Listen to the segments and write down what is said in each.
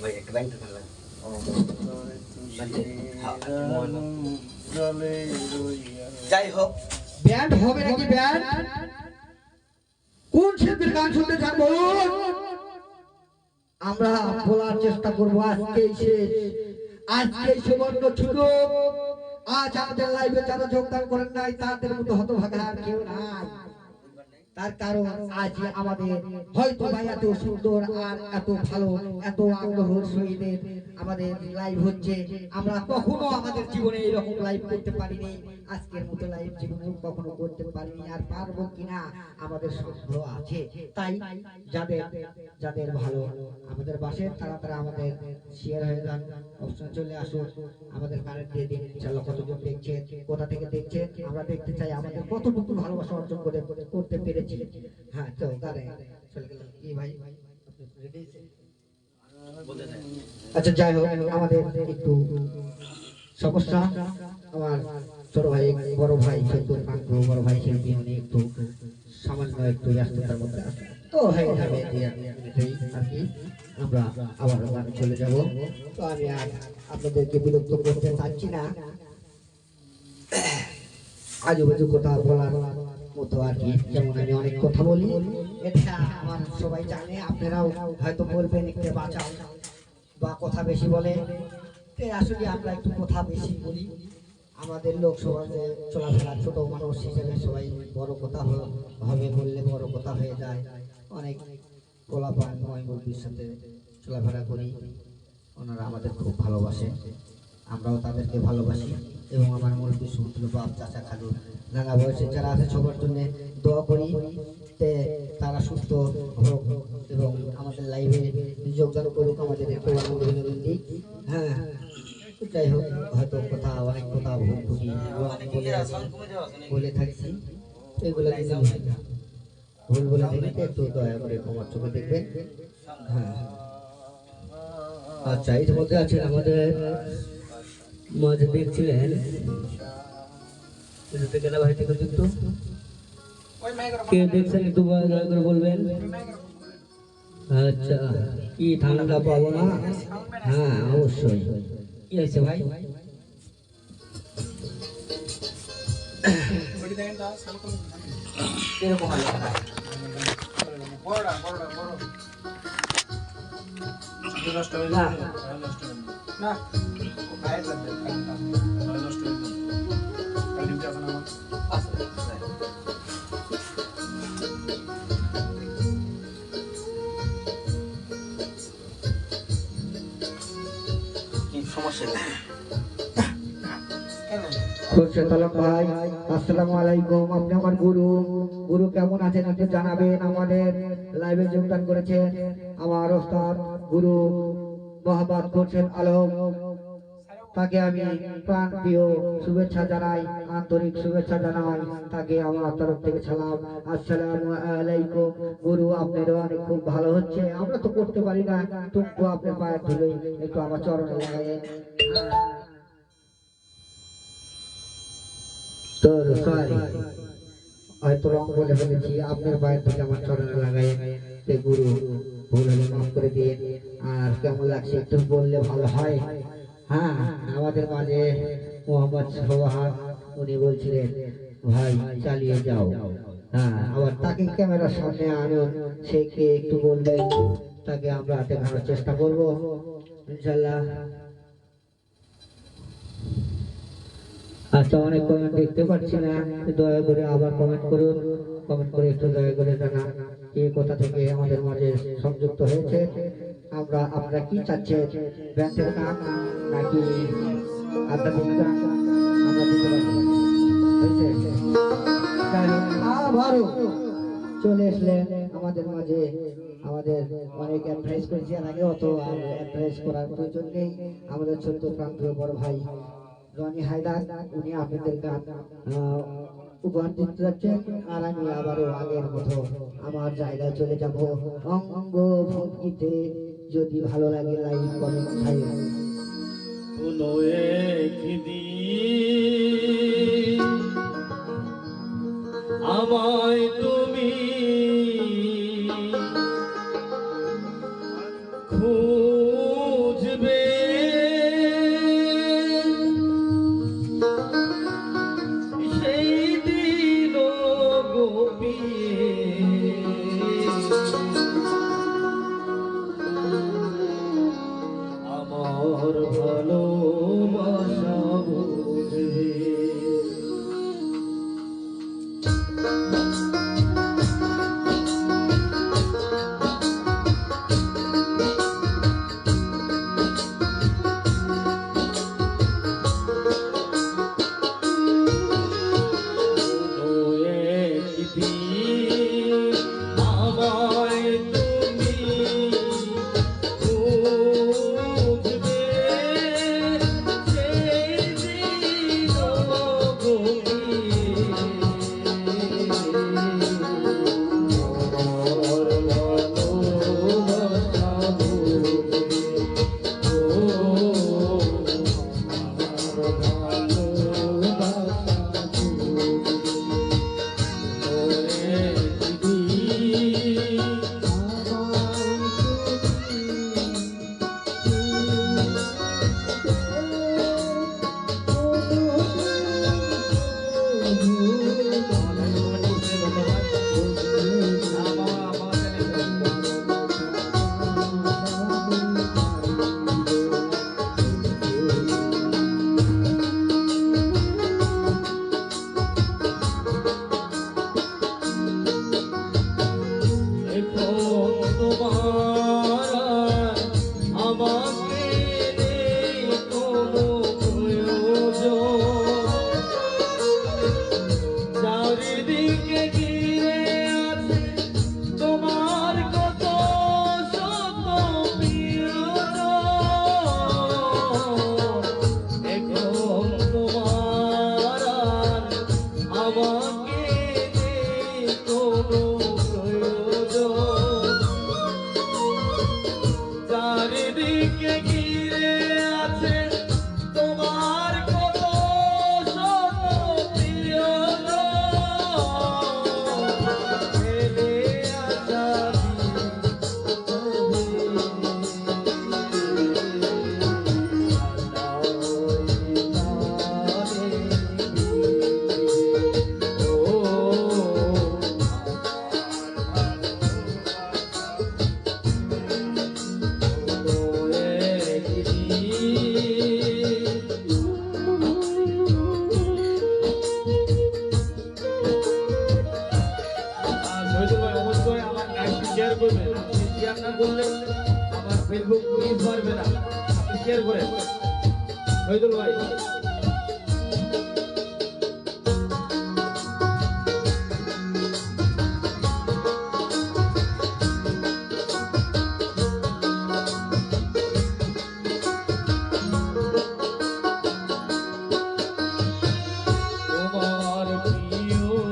ভাই একটা ব্যাংক থেকে লাগবে যাই হোক ব্যান্ড হবে নাকি ব্যান্ড কোন শিল্পীর গান শুনতে চান বলুন আমরা বলার চেষ্টা করবো আজকেই শেষ আজকেই সুবর্ণ সুযোগ আজ আমাদের লাইভে যারা যোগদান করেন নাই তাদের মতো হতভাগা আর কেউ নাই তার কারণ আজ আমাদের হয়তো ভাই এত সুন্দর আর এত ভালো এত আগ্রহের সহিত আমাদের লাইভ হচ্ছে আমরা কখনো আমাদের জীবনে এরকম লাইভ করতে পারিনি আজকের মতো লাইভ জীবনে কখনো করতে পারিনি আর পারবো কিনা আমাদের সন্দেহ আছে তাই যাদের যাদের ভালো আমাদের বাসে তারা তারা আমাদের শেয়ার হয়ে যান অপশন চলে আসুন আমাদের কানেক্ট দিয়ে দিন ইনশাআল্লাহ কতজন দেখছেন কোথা থেকে দেখছেন আমরা দেখতে চাই আমাদের কতটুকু ভালোবাসা অর্জন করতে পেরেছি হ্যাঁ তো দাঁড়ায় চলে গেল কি ভাই আচ্ছা যাই হোক আমাদের একটু সমস্যা আমার ছোট ভাই বড় ভাই সৈয়দুল কান্তি বড় ভাই শিল্পী উনি একটু সামান্য একটু ব্যস্ততার মধ্যে তো হয়ে যাবে আর কি আমরা আবার গানে চলে যাব তো আমি আর আপনাদেরকে বিরক্ত করতে চাচ্ছি না আজুবাজু কথা বলার মতো আর কি যেমন আমি অনেক কথা বলি এটা আমার সবাই জানে আপনারাও হয়তো বলবেন একটু বাঁচাও বা কথা বেশি বলে আসলে আমরা একটু কথা বেশি বলি আমাদের লোক সমাজে চলাফেরা ছোট মানুষ হিসেবে সবাই বড় কথা হবে বললে বড় কথা হয়ে যায় অনেক পোলাপান ময়মুরবির সাথে চলাফেরা করি ওনারা আমাদের খুব ভালোবাসে আমরাও তাদেরকে ভালোবাসি এবং আমার মুরব্বী সমতুল্য বাপ চাচা খালু নানা বয়সে যারা আছে সবার জন্য দোয়া করি তারা সুস্থ হোক এবং আমাদের লাইভে যোগদান করুক আমাদের একটু আনন্দ বিনোদন দিক হ্যাঁ যাই হোক হয়তো কথা অনেক কথা বলে থাকছি এগুলো ভুল বলে দেখে একটু দয়া করে ক্ষমার চোখে দেখবেন হ্যাঁ আচ্ছা এর মধ্যে আছেন আমাদের মাঝে দেখছিলেন ভাই থেকে যুক্ত কে দেখছেন একটু দয়া করে বলবেন আচ্ছা কি ঠান্ডা পাবো না হ্যাঁ অবশ্যই কি আছে ভাই না ভাই আসসালামু আলাইকুম আপনি আমার গুরু কেমন আছেন একটু জানাবেন আমাদের লাইভে যোগদান করেছেন আমার ওস্তাদ গুরু মোহাম্মদ হোসেন আলম তাকে আমি প্রাণ প্রিয় শুভেচ্ছা জানাই আন্তরিক শুভেচ্ছা জানাই তাকে আমার তরফ থেকে সালাম আসসালামু আলাইকুম গুরু আপনারও অনেক খুব ভালো হচ্ছে আমরা তো করতে পারি না তবু আপনার পায়ের ধরে একটু আমার চরণে লাগাই তো সরি হয়তো রং বলে ফেলেছি আপনার পায়ের থেকে আমার চরণে লাগাই গুরু ভুল হলে মাফ করে দিয়ে আর কেমন লাগছে একটু বললে ভালো হয় হ্যাঁ আমাদের মাঝে মোহাম্মদ সোহাগ উনি বলছিলেন ভাই চালিয়ে যাও হ্যাঁ আবার তাকে ক্যামেরার সামনে আনুন সে কে একটু বলবেন তাকে আমরা দেখানোর চেষ্টা করবো ইনশাল্লাহ আচ্ছা অনেক কমেন্ট দেখতে পাচ্ছি না দয়া করে আবার কমেন্ট করুন কমেন্ট করে একটু দয়া করে জানান কে কোথা থেকে আমাদের মাঝে সংযুক্ত হয়েছে আপনারা কি চাচ্ছেন ব্যান্ডের গান নাকি আধ্যাত্মিক গান আমরা দিতে পারি আবারও চলে আসলেন আমাদের মাঝে আমাদের অনেক অ্যাডভাইস করেছি এর আগে অত অ্যাডভাইস করার প্রয়োজন নেই আমাদের ছোট্ট প্রান্তীয় বড় ভাই রনি হায়দার উনি আপনাদের গান উপহার দিতে যাচ্ছেন আর আমি আবারও আগের মতো আমার জায়গায় চলে যাব অঙ্গ ভঙ্গিতে যদি ভালো লাগে লাইক কমেন্ট খাই কোনো একদিন আমায় তুমি খুব করলে আমার ফেসবুক পেজ পারবে না, আপনি শেয়ার করেন শহীদুল ভাই। তোমার প্রিয়জন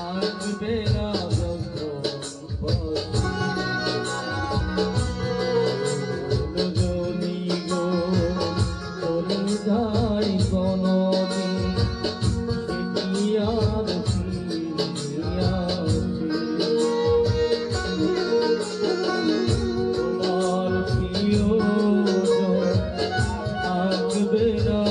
আসবে না যদি গো চলে যায় কোনদিন, সে কি আর ফিরে আসে? তোমার প্রিয়জন আসবে না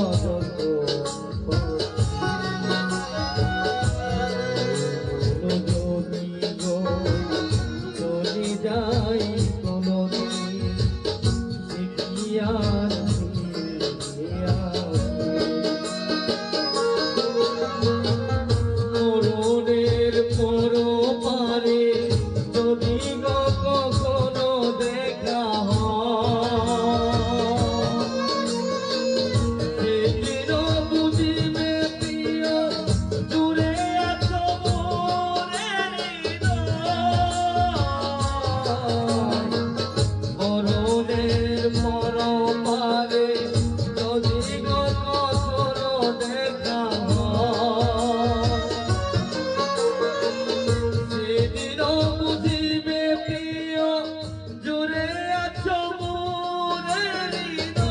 যদি গো চলে যাই কোনদিন, সে কি আর ফিরে আসে? মরণের পরপারে যদি গো কখনো দেখা হয়, সেদিন বুঝিবে প্রিয় দূরে আছো মোরে হৃদয়। মরণের পরপারে যদি গো কখনো দেখা হয়, সেদিন বুঝিবে প্রিয় জুড়ে আছো মোরে হৃদয়।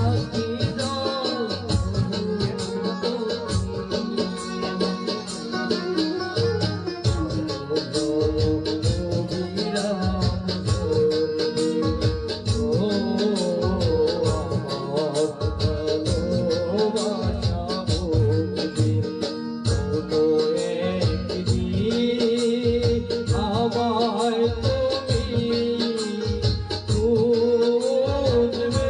আকি আমায় তুমি বুঝবে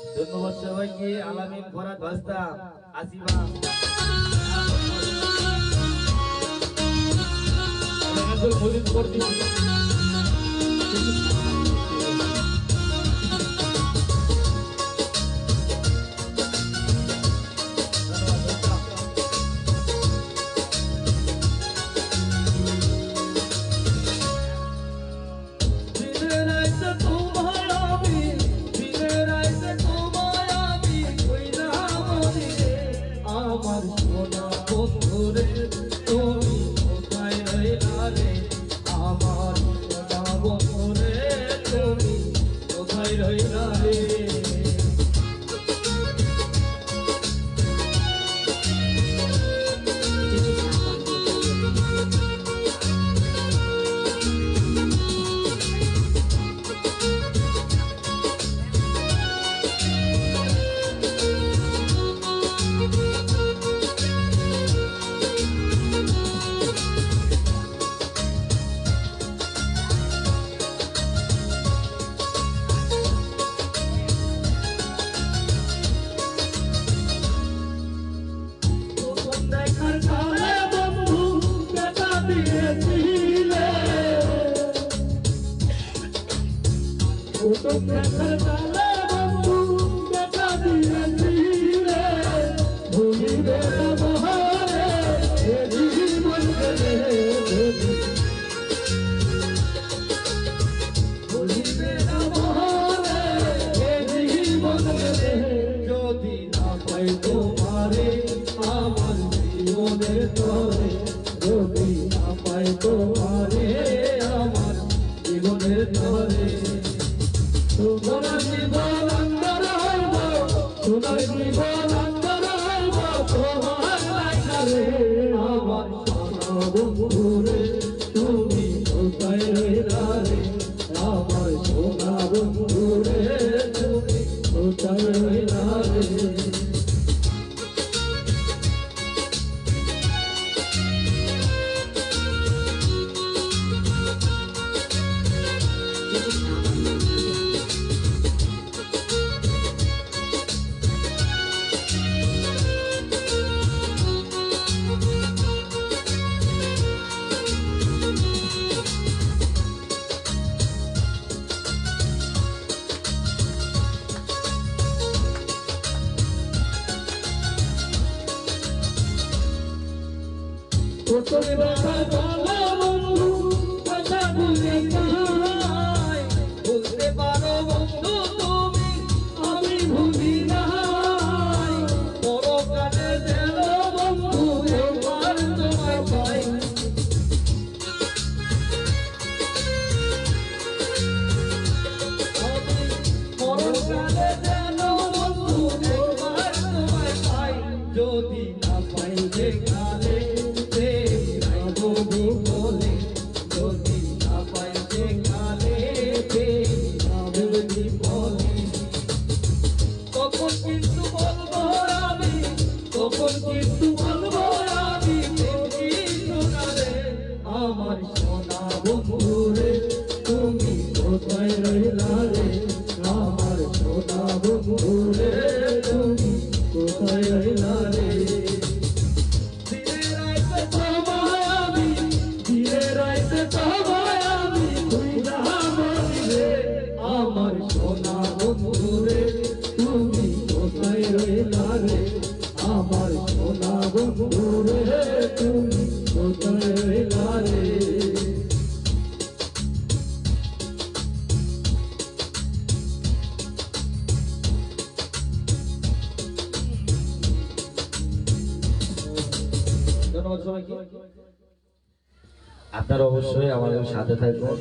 সেই ধন্যবাদ সবাইকে। আলামিন ফরাদ ভাস্তা আসিবা মজিদ করতে আমার সোনা বন্ধুরে তুমি কোথায় রইলা রে? আমার সোনা বন্ধুরে তুমি কোথায় রইলা রে? যদি না পাই তোমারে আমার জীবনের তরে, যদি না পাই তোমারে আমার জীবনের তরে, তোমার জীবন অন্তর হইব, তোমার জীবন অন্তর হইব, তোমার রে আমার সোনা বন্ধু রে তুমি কোথায় রইলা রে আমার সোনা বন্ধু রে তুমি কোথায় রইলা রে তোরে বাসার ভালো বন্ধু কথা ভুলে নাই বলতে পারো বন্ধু তুমি আমি ভুলি নাই পরকালে যেন বন্ধু একবার তোমায় পাই পরকালে যেন বন্ধু একবার তোমায় পাই যদি না পাই যেখানে বলে যদি না পাই যেখানে বলে তখন কিন্তু বলবো আমি তখন কিন্তু বলবো আমি সোনারে আমার সোনা বন্ধু রে তুমি কোথায় রইলা রে আমার সোনা বন্ধু রে তুমি কোথায় রইলা রে আমার সোনা বন্ধু রে তুমি কোথায় রইলা রে আমার সোনা বন্ধু রে তুমি কোথায় রইলা রে ধন্যবাদ সবাইকে আপনারা অবশ্যই আমাদের সাথে থাকবেন।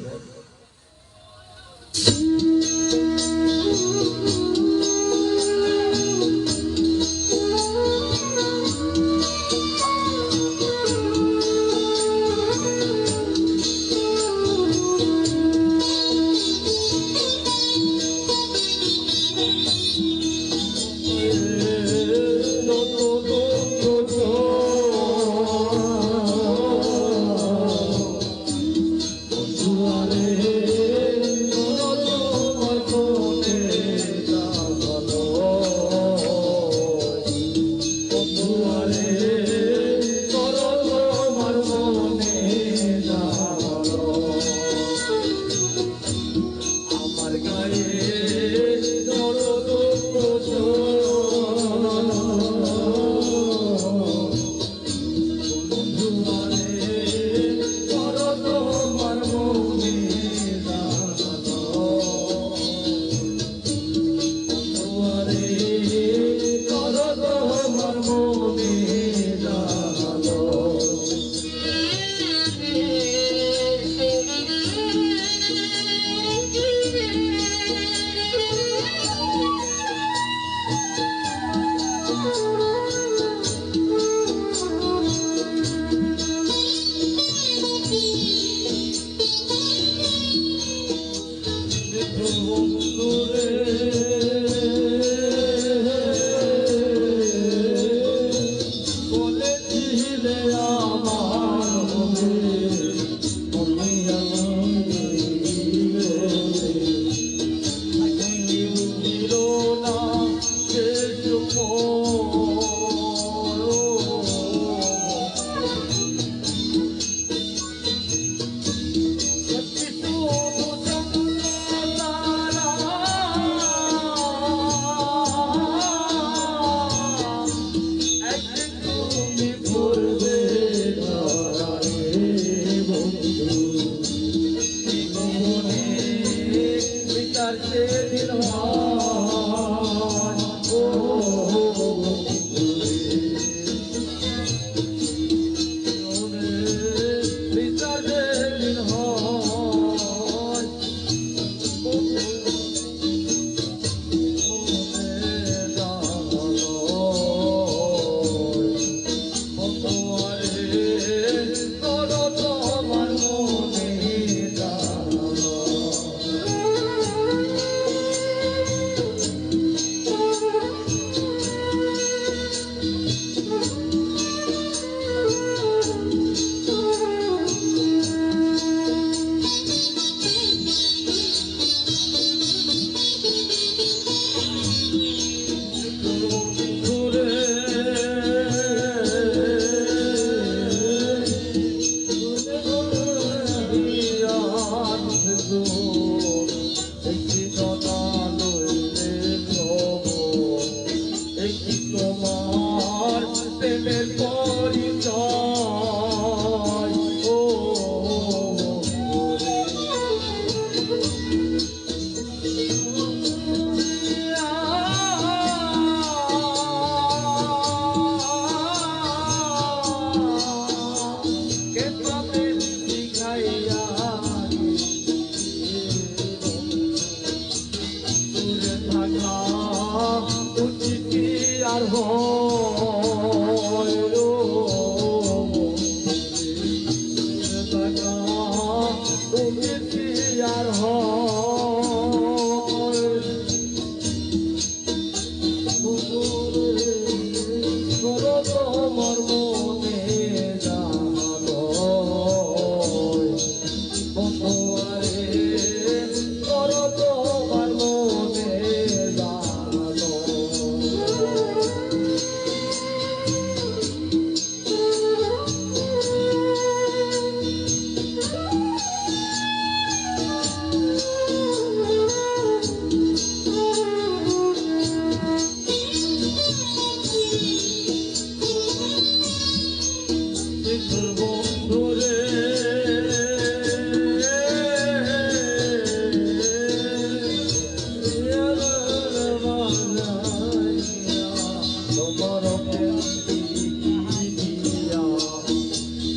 তোর বন্ধুরে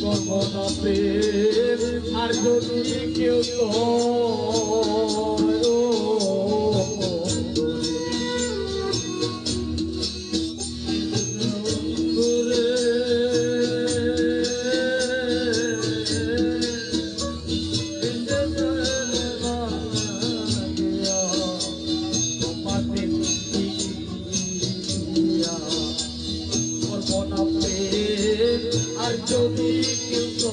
তোমার প্রেম আর যদি কেউ আর যদি কেউ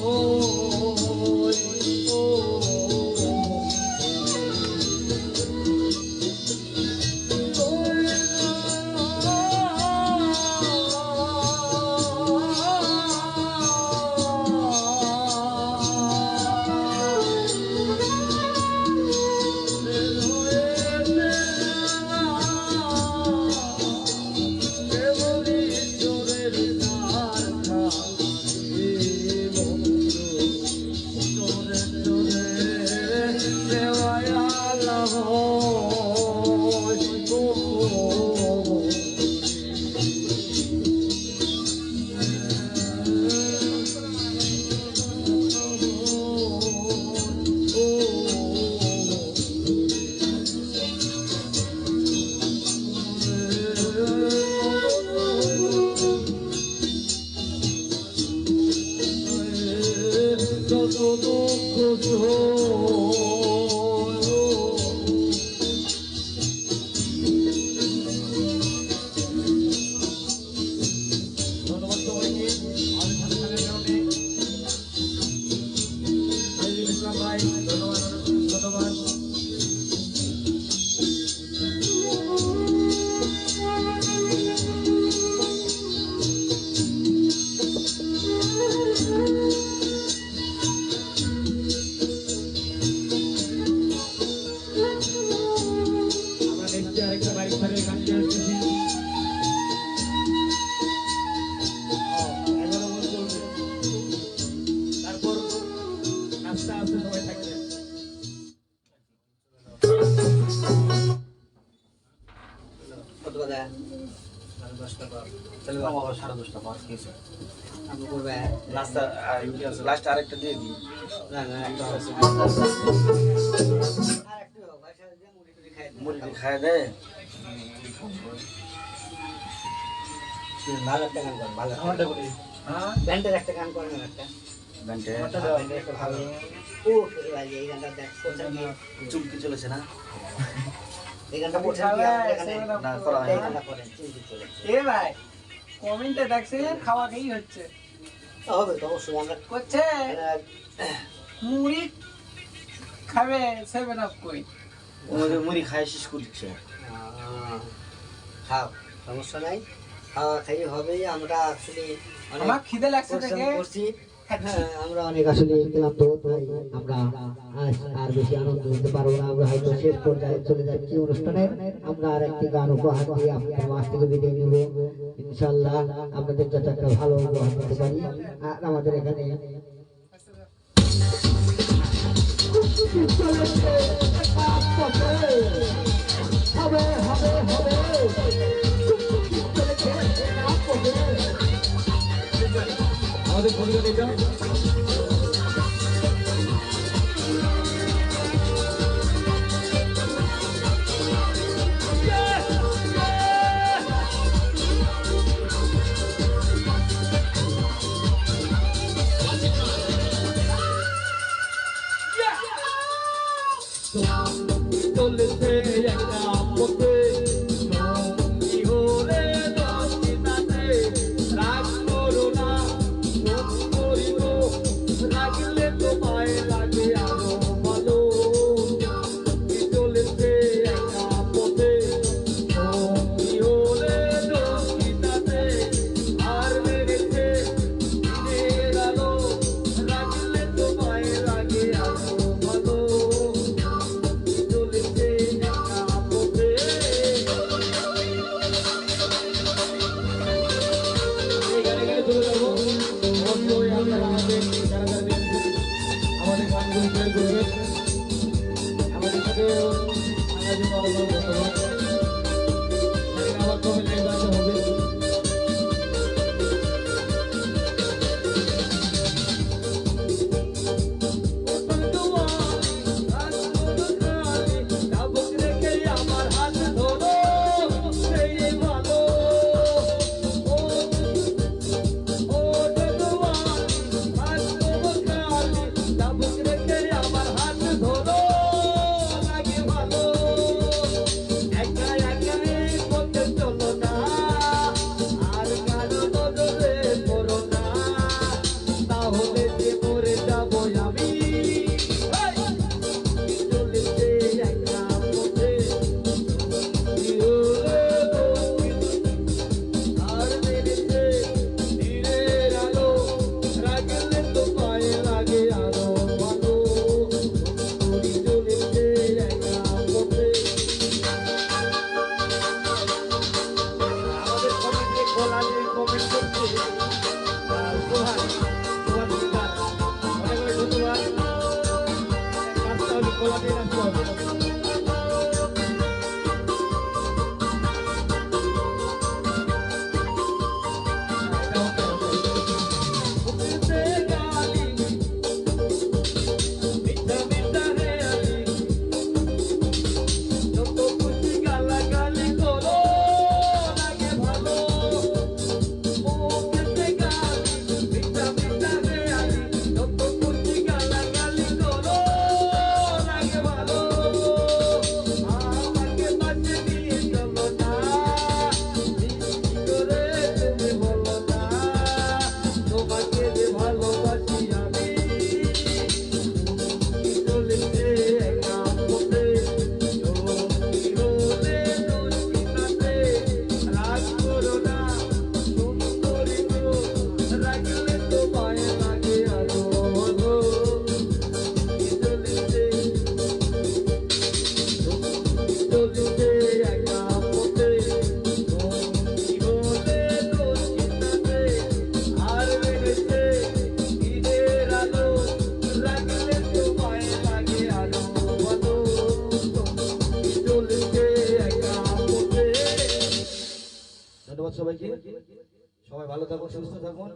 লাস্ট আরেকটা দিয়ে দিই। মুড়ি খায় দেয়। ভালো একটা গান করেন, ভালো ব্যান্ডের একটা গান করেন একটা ব্যান্ডে ভালো। ও এই গানটা দেখ চুমকি চলেছে না? এই গানটা বলছেন কি এখানে না করা হয় এই না। গানটা করেন চুমকি চলেছে। এ ভাই কমেন্টে দেখছে খাওয়া খেয়েই হচ্ছে হবে তো অবশ্যই আমরা করছে মুড়ি খাবে 7 আপ কই মুড়ি খায় শেষ করে দিচ্ছে। খাও সমস্যা নাই, খাওয়া খাই হবেই। আমরা আসলে আমার খিদে লাগছে দেখে করছি, হ্যাঁ আমরা অনেক আসলে ক্লান্ত, তাই আমরা আর বেশি আনন্দ নিতে পারবো না। আমরা হয়তো শেষ পর্যায়ে চলে যাচ্ছি অনুষ্ঠানের। আমরা আর একটি গান উপহার দিয়ে আপনার মাছ থেকে বিদায় নিব ইনশাল্লাহ। আপনাদের যাতে একটা ভালো উপহার দিতে পারি। আর আমাদের এখানে হবে হবে হবে আমাদের পরিবার এটা চলেছে একটা পথে সঙ্গী হলে দশটাতে রাগ করো না, শোক করিব তার জন্য অনেক অনেক ধন্যবাদ। এখানে আবার কবে লাইভ আসা হবে? ধন্যবাদ সবাইকে। সবাই ভালো থাকুন, সুস্থ থাকুন।